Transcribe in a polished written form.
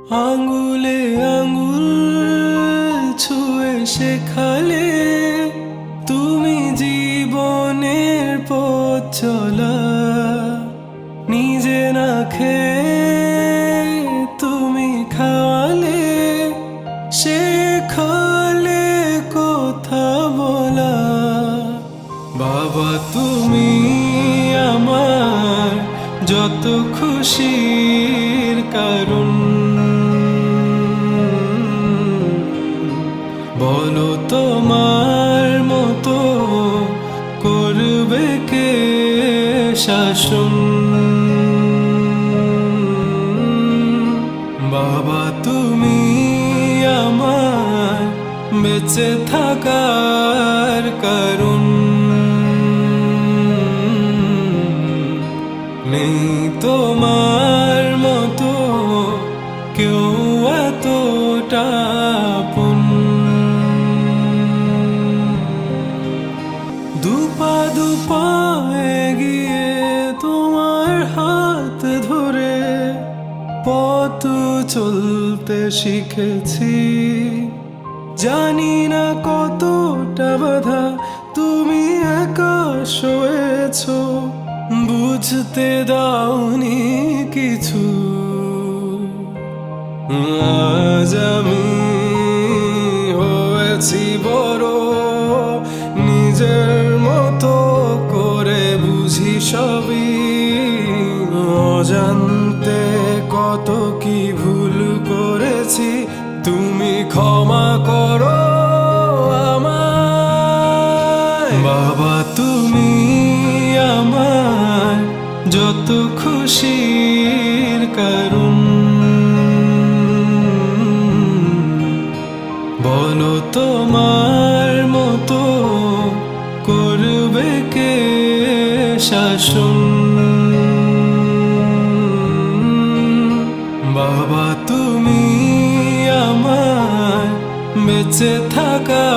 আঙ্গুলে আঙ্গুল ছুঁয়ে শেখালে তুমি জীবনের পথ চলা। নিজে না খেয়ে তুমি খাওয়ালে, শেখালে কথা বলা। বাবা তুমি আমার যত খুশির কারণ। বলো তোমার মতো করবে কে শাসন। বাবা তুমি আমার বেঁচে থাকার কারণ। নেই তোমার মতো কেউ এতটা আপন। দুপা দুপা এগিয়ে তোমার হাত ধরে পথ চলতে শিখেছি। জানি না কতটা বাধা তুমি একা সয়েছো, বুঝতে দাওনি কিছু। আজ আমি হয়েছি বড়, নিজের মতো করে বুঝি সবই। অজান্তে কত কি ভুল করেছি, তুমি ক্ষমা করো আমায়। বাবা তুমি আমার যত খুশির কারণ। বলো তোমার মতো করবে কে শাসন। বাবা তুমি আমার বেঁচে থাকা